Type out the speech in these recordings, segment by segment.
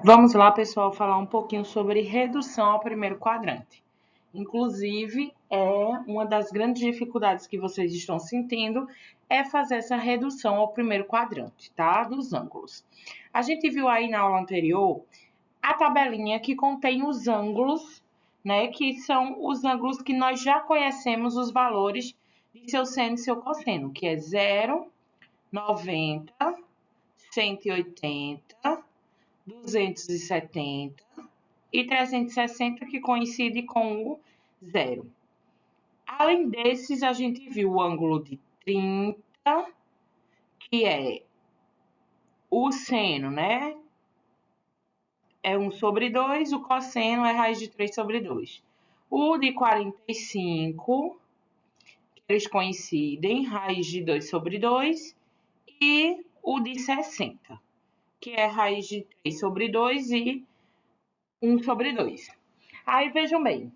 Vamos lá, pessoal, falar um pouquinho sobre redução ao primeiro quadrante. Inclusive, uma das grandes dificuldades que vocês estão sentindo é fazer essa redução ao primeiro quadrante, tá? Dos ângulos. A gente viu aí na aula anterior a tabelinha que contém os ângulos, né? Que são os ângulos que nós já conhecemos os valores de seu seno e seu cosseno, que é 0, 90, 180, 270 e 360, que coincide com o zero. Além desses, a gente viu o ângulo de 30, que é o seno, né? É 1 sobre 2, o cosseno é raiz de 3 sobre 2. O de 45, que eles coincidem, raiz de 2 sobre 2. E o de 60, que é raiz de 3 sobre 2 e 1 sobre 2. Aí vejam bem,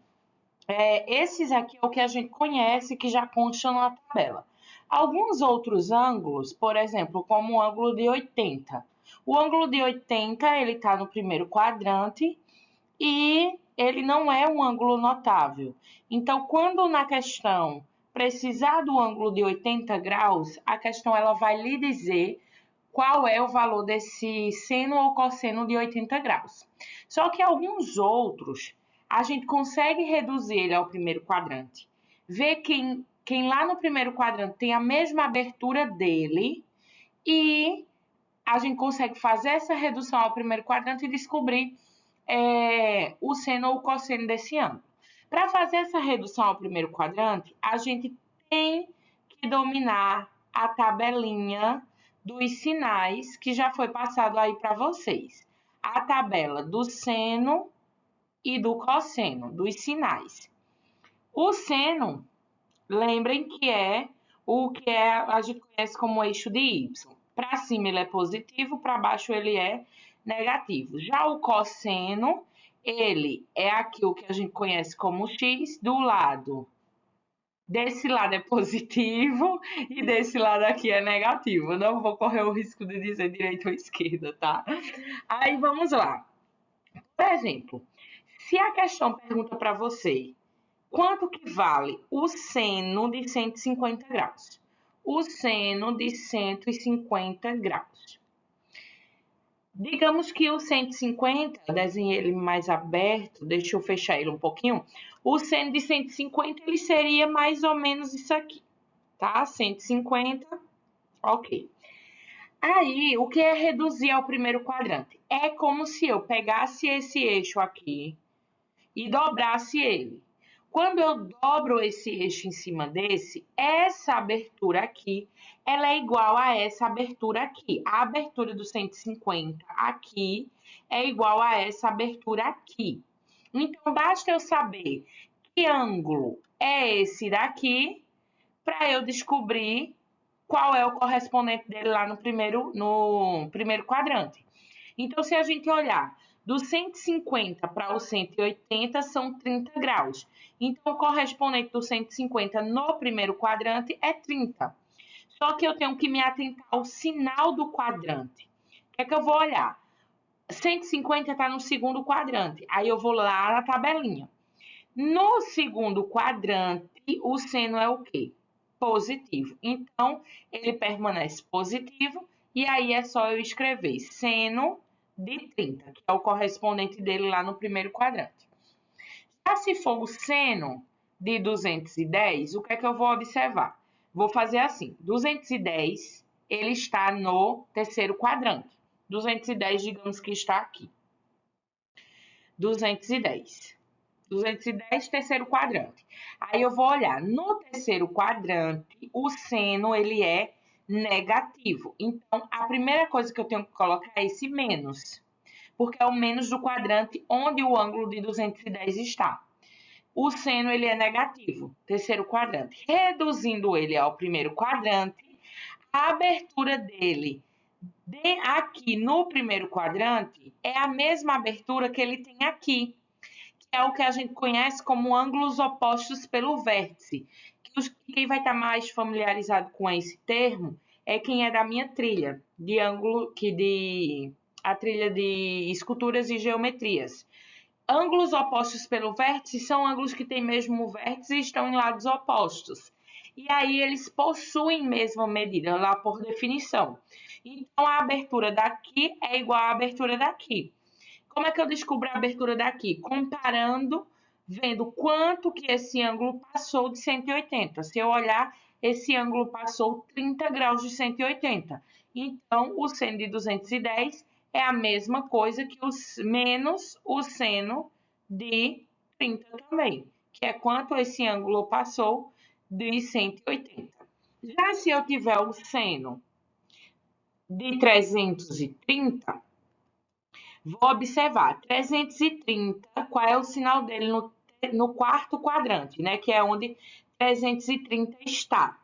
esses aqui é o que a gente conhece, que já constam na tabela. Alguns outros ângulos, por exemplo, como o ângulo de 80. O ângulo de 80, ele está no primeiro quadrante e ele não é um ângulo notável. Então, quando na questão precisar do ângulo de 80 graus, a questão ela vai lhe dizer qual é o valor desse seno ou cosseno de 80 graus. Só que alguns outros, a gente consegue reduzir ele ao primeiro quadrante. Ver quem lá no primeiro quadrante tem a mesma abertura dele e a gente consegue fazer essa redução ao primeiro quadrante e descobrir o seno ou o cosseno desse ângulo. Para fazer essa redução ao primeiro quadrante, a gente tem que dominar a tabelinha dos sinais que já foi passado aí para vocês. A tabela do seno e do cosseno, dos sinais. O seno, lembrem que é o que a gente conhece como eixo de Y. Para cima ele é positivo, para baixo ele é negativo. Já o cosseno, ele é aquilo que a gente conhece como X, do lado. Desse lado é positivo e desse lado aqui é negativo. Eu não vou correr o risco de dizer direita ou esquerda, tá? Aí vamos lá. Por exemplo, se a questão pergunta para você quanto que vale o seno de 150 graus? O seno de 150 graus. Digamos que o 150, desenhei ele mais aberto, deixa eu fechar ele um pouquinho. O seno de 150, ele seria mais ou menos isso aqui, tá? 150, ok. Aí, o que é reduzir ao primeiro quadrante? É como se eu pegasse esse eixo aqui e dobrasse ele. Quando eu dobro esse eixo em cima desse, essa abertura aqui, ela é igual a essa abertura aqui. A abertura do 150 aqui é igual a essa abertura aqui. Então, basta eu saber que ângulo é esse daqui para eu descobrir qual é o correspondente dele lá no primeiro quadrante. Então, se a gente olhar do 150 para o 180 são 30 graus. Então, o correspondente do 150 no primeiro quadrante é 30. Só que eu tenho que me atentar ao sinal do quadrante. O que é que eu vou olhar? 150 está no segundo quadrante. Aí eu vou lá na tabelinha. No segundo quadrante, o seno é o quê? Positivo. Então, ele permanece positivo. E aí é só eu escrever seno de 30, que é o correspondente dele lá no primeiro quadrante. Já se for o seno de 210, o que é que eu vou observar? Vou fazer assim, 210, ele está no terceiro quadrante. 210, digamos que está aqui. 210. 210, terceiro quadrante. Aí eu vou olhar, no terceiro quadrante, o seno, ele é negativo. Então, a primeira coisa que eu tenho que colocar é esse menos, porque é o menos do quadrante onde o ângulo de 210 está. O seno, ele é negativo, terceiro quadrante. Reduzindo ele ao primeiro quadrante, a abertura dele aqui no primeiro quadrante é a mesma abertura que ele tem aqui, é o que a gente conhece como ângulos opostos pelo vértice. Quem vai estar mais familiarizado com esse termo é quem é da minha trilha de ângulo, de a trilha de esculturas e geometrias. Ângulos opostos pelo vértice são ângulos que têm mesmo vértice e estão em lados opostos. E aí eles possuem mesma medida, lá por definição. Então, a abertura daqui é igual à abertura daqui. Como é que eu descubro a abertura daqui? Comparando, vendo quanto que esse ângulo passou de 180. Se eu olhar, esse ângulo passou 30 graus de 180. Então, o seno de 210 é a mesma coisa que menos o seno de 30 também, que é quanto esse ângulo passou de 180. Já se eu tiver o seno de 330, vou observar, 330, qual é o sinal dele no quarto quadrante, né? Que é onde 330 está.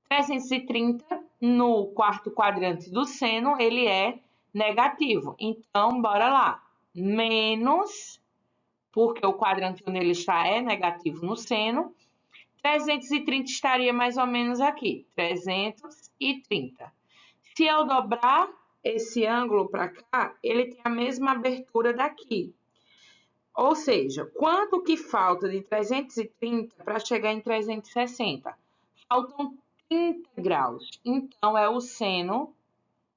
330 no quarto quadrante do seno, ele é negativo. Então, bora lá. Menos, porque o quadrante onde ele está é negativo no seno. 330 estaria mais ou menos aqui. 330. Se eu dobrar esse ângulo para cá, ele tem a mesma abertura daqui. Ou seja, quanto que falta de 330 para chegar em 360? Faltam 30 graus. Então, é o seno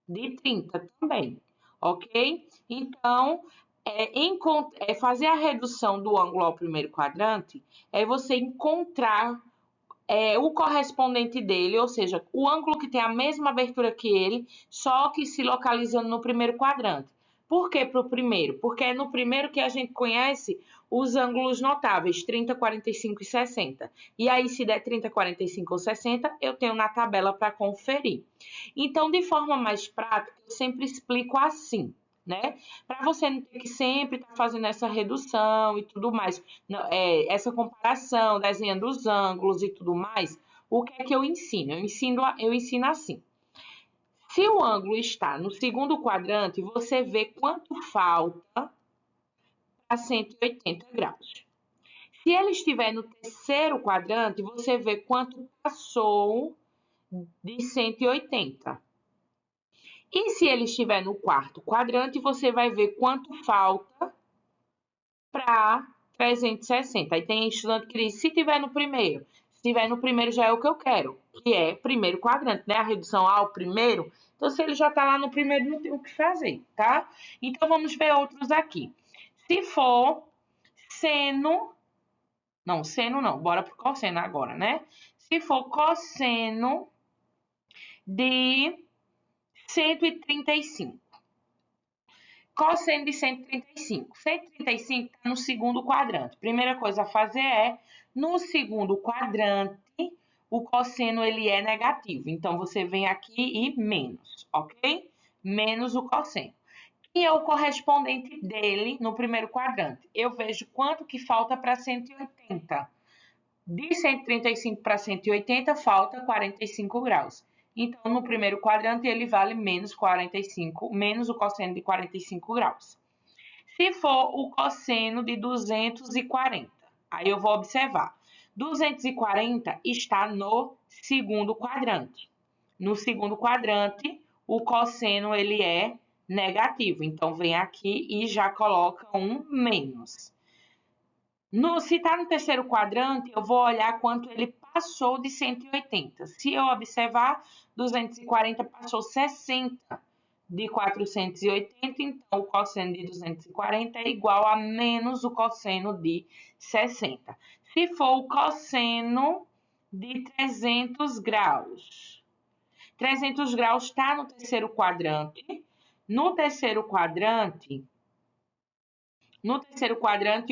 de 30 também, ok? Então, fazer a redução do ângulo ao primeiro quadrante é você encontrar o correspondente dele, ou seja, o ângulo que tem a mesma abertura que ele, só que se localizando no primeiro quadrante. Por que para o primeiro? Porque é no primeiro que a gente conhece os ângulos notáveis, 30, 45 e 60. E aí, se der 30, 45 ou 60, eu tenho na tabela para conferir. Então, de forma mais prática, eu sempre explico assim, né? Para você não ter que sempre estar fazendo essa redução e tudo mais, essa comparação, desenhando os ângulos e tudo mais, o que é que eu ensino? Eu ensino assim. Se o ângulo está no segundo quadrante, você vê quanto falta para 180 graus. Se ele estiver no terceiro quadrante, você vê quanto passou de 180. E se ele estiver no quarto quadrante, você vai ver quanto falta para 360. Aí tem estudante que diz, se tiver no primeiro. Se tiver no primeiro já é o que eu quero, que é primeiro quadrante, né? A redução ao primeiro. Então, se ele já está lá no primeiro, não tem o que fazer, tá? Então, vamos ver outros aqui. Se for seno... Não, seno não. Bora pro cosseno agora, né? Se for cosseno de 135. Cosseno de 135. 135 está no segundo quadrante. Primeira coisa a fazer é, no segundo quadrante, o cosseno ele é negativo. Então, você vem aqui e menos, ok? Menos o cosseno. E é o correspondente dele no primeiro quadrante. Eu vejo quanto que falta para 180. De 135 para 180, falta 45 graus. Então, no primeiro quadrante, ele vale menos 45, menos o cosseno de 45 graus. Se for o cosseno de 240, aí eu vou observar. 240 está no segundo quadrante. No segundo quadrante, o cosseno ele é negativo. Então, vem aqui e já coloca um menos. Se está no terceiro quadrante, eu vou olhar quanto ele passou de 180. Se eu observar, 240 passou 60 de 480, então o cosseno de 240 é igual a menos o cosseno de 60. Se for o cosseno de 300 graus, 300 graus está no terceiro quadrante. No terceiro quadrante,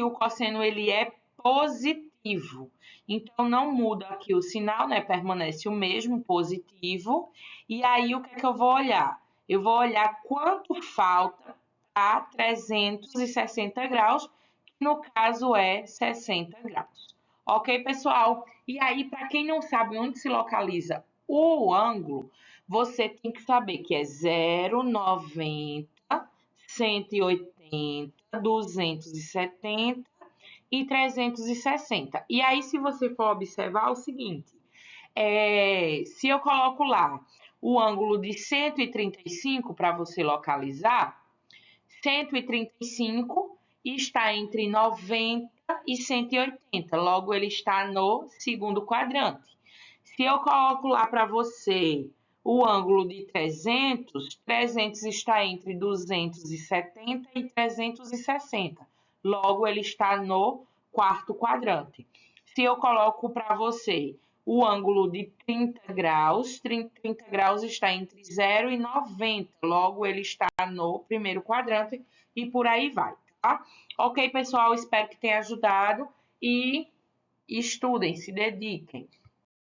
o cosseno ele é positivo. Então, não muda aqui o sinal, né? Permanece o mesmo, positivo. E aí, o que é que eu vou olhar? Eu vou olhar quanto falta para 360 graus, que no caso é 60 graus. Ok, pessoal? E aí, para quem não sabe onde se localiza o ângulo, você tem que saber que é 0,90, 180, 270 e 360. E aí, se você for observar o seguinte, se eu coloco lá o ângulo de 135 para você localizar, 135 está entre 90 e 180, logo ele está no segundo quadrante. Se eu coloco lá para você o ângulo de 300, 300 está entre 270 e 360, logo ele está no quarto quadrante. Se eu coloco para você o ângulo de 30 graus, 30 graus está entre 0 e 90, logo ele está no primeiro quadrante e por aí vai, tá? Ok, pessoal, espero que tenha ajudado e estudem, se dediquem.